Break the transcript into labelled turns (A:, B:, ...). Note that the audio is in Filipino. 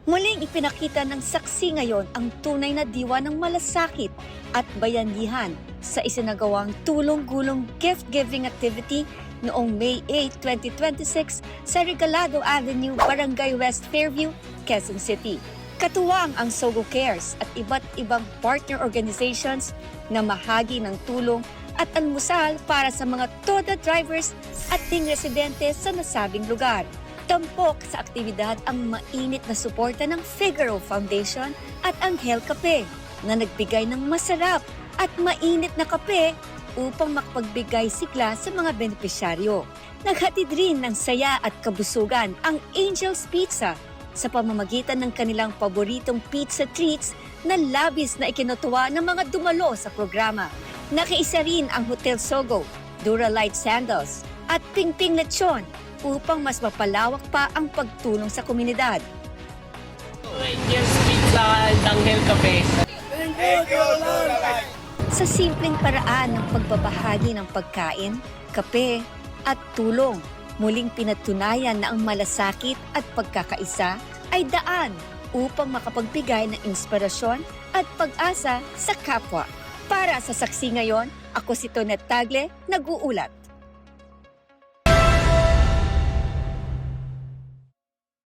A: Muling ipinakita ng saksi ngayon ang tunay na diwa ng malasakit at bayanihan sa isinagawang tulong-gulong gift-giving activity noong May 8, 2026 sa Regalado Avenue, Barangay West Fairview, Quezon City. Katuwang ang Sogo Cares at iba't ibang partner organizations na mahagi ng tulong at almusal para sa mga TODA drivers at ting residente sa nasabing lugar. Tampok sa aktibidad ang mainit na suporta ng Figaro Foundation at Anghel Cafe na nagbigay ng masarap at mainit na kape upang makapagbigay sigla sa mga benepisyaryo. Naghatid rin ng saya at kabusugan ang Angel's Pizza sa pamamagitan ng kanilang paboritong pizza treats na labis na ikinutuwa ng mga dumalo sa programa. Nakiisa rin ang Hotel Sogo, Duralite Sandals at Pingping Lechon upang mas mapalawak pa ang pagtulong sa komunidad.
B: Angel's Pizza and Anghel Cafe.
A: Sa simpleng paraan ng pagbabahagi ng pagkain, kape at tulong, muling pinatunayan na ang malasakit at pagkakaisa ay daan upang makapagbigay ng inspirasyon at pag-asa sa kapwa. Para sa saksi ngayon, ako si Tonet Tagle, nag-uulat.